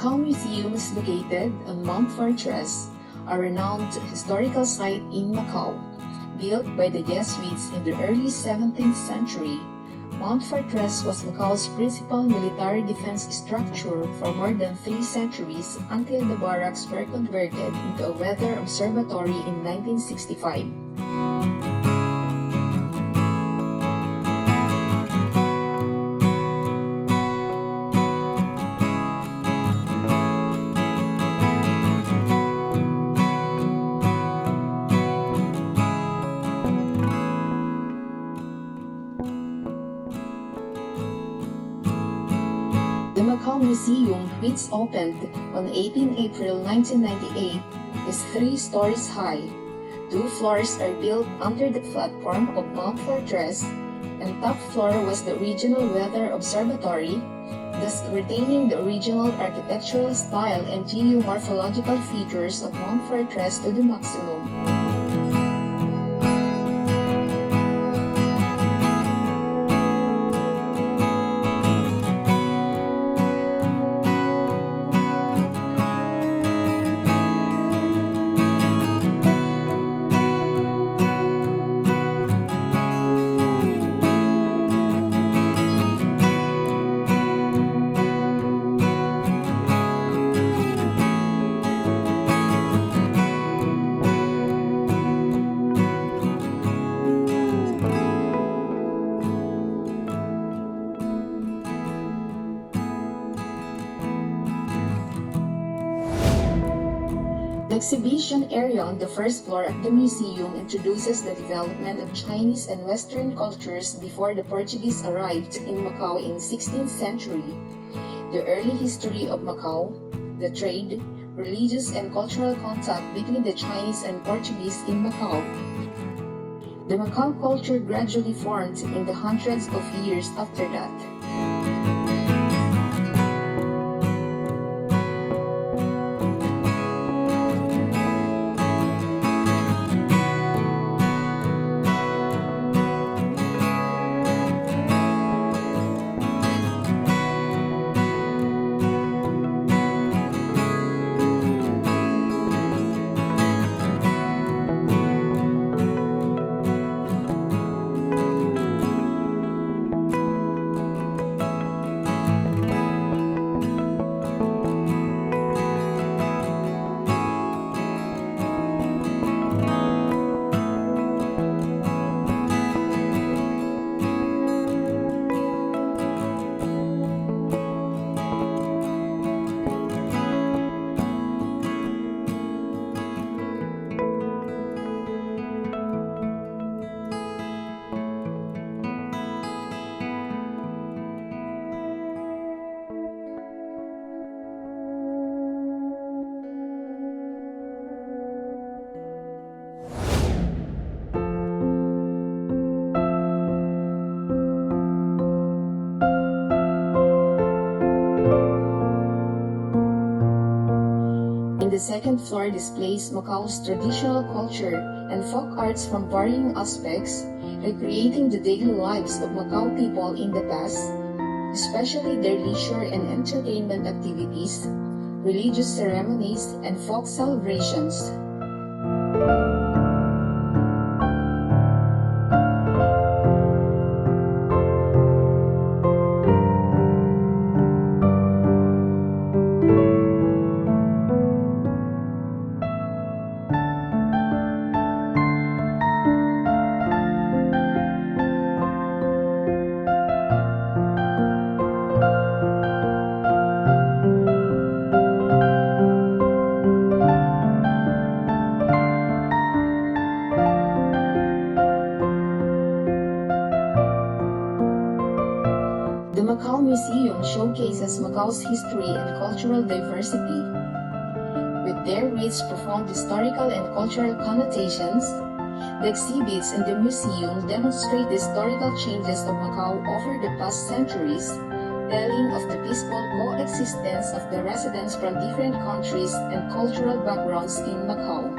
Macao Museum is located on Mount Fortress, a renowned historical site in Macau. Built by the Jesuits in the early 17th century, Mount Fortress was Macau's principal military defense structure for more than 3 centuries until the barracks were converted into a weather observatory in 1965. The Macao Museum, which opened on 18 April 1998, is 3 stories high. 2 floors are built under the platform of Mount Fortress, and top floor was the original weather observatory, thus retaining the original architectural style and geomorphological features of Mount Fortress to the maximum. The exhibition area on the first floor of the museum introduces the development of Chinese and Western cultures before the Portuguese arrived in Macau in 16th century, the early history of Macau, the trade, religious and cultural contact between the Chinese and Portuguese in Macau. The Macau culture gradually formed in the hundreds of years after that. The second floor displays Macau's traditional culture and folk arts from varying aspects, recreating the daily lives of Macau people in the past, especially their leisure and entertainment activities, religious ceremonies, and folk celebrations. The Macao Museum showcases Macau's history and cultural diversity. With their rich, profound historical and cultural connotations, the exhibits in the museum demonstrate the historical changes of Macau over the past centuries, telling of the peaceful coexistence of the residents from different countries and cultural backgrounds in Macau.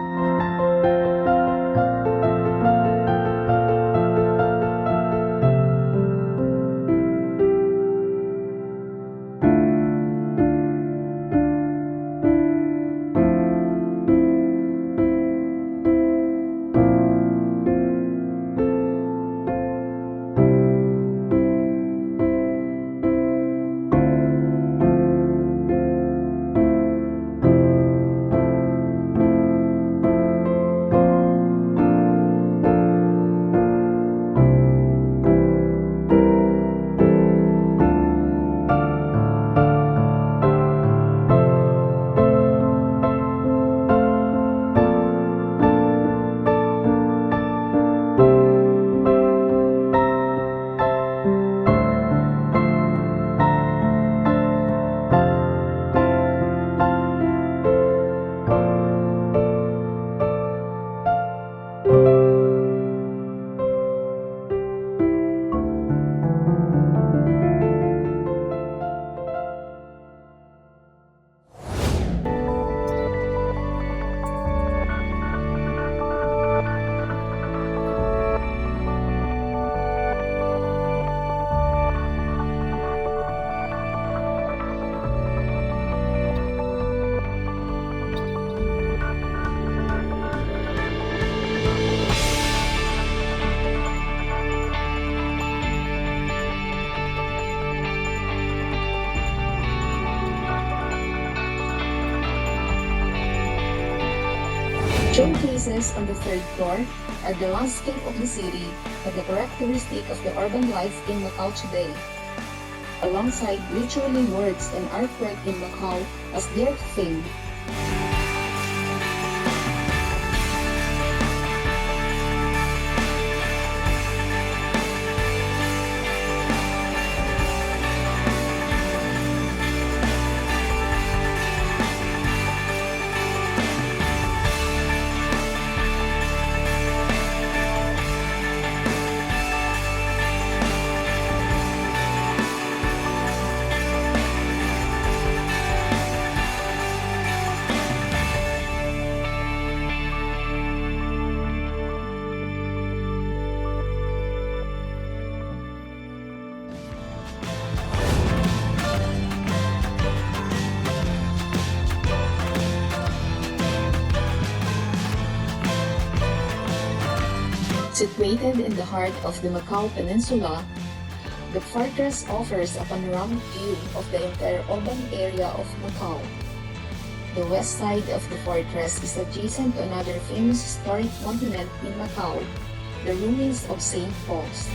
Showcases on the third floor are the landscape of the city and the characteristic of the urban life in Macau today, alongside literary works and artwork in Macau as their theme. Situated in the heart of the Macau Peninsula, the fortress offers a panoramic view of the entire urban area of Macau. The west side of the fortress is adjacent to another famous historic monument in Macau, the ruins of St. Paul's.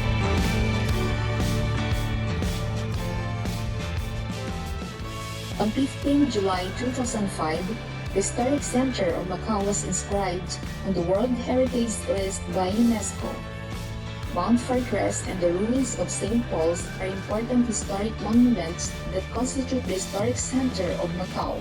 On 15 July 2005, the Historic Center of Macau was inscribed on the World Heritage List by UNESCO. Mount Fortress and the ruins of St. Paul's are important historic monuments that constitute the historic center of Macau.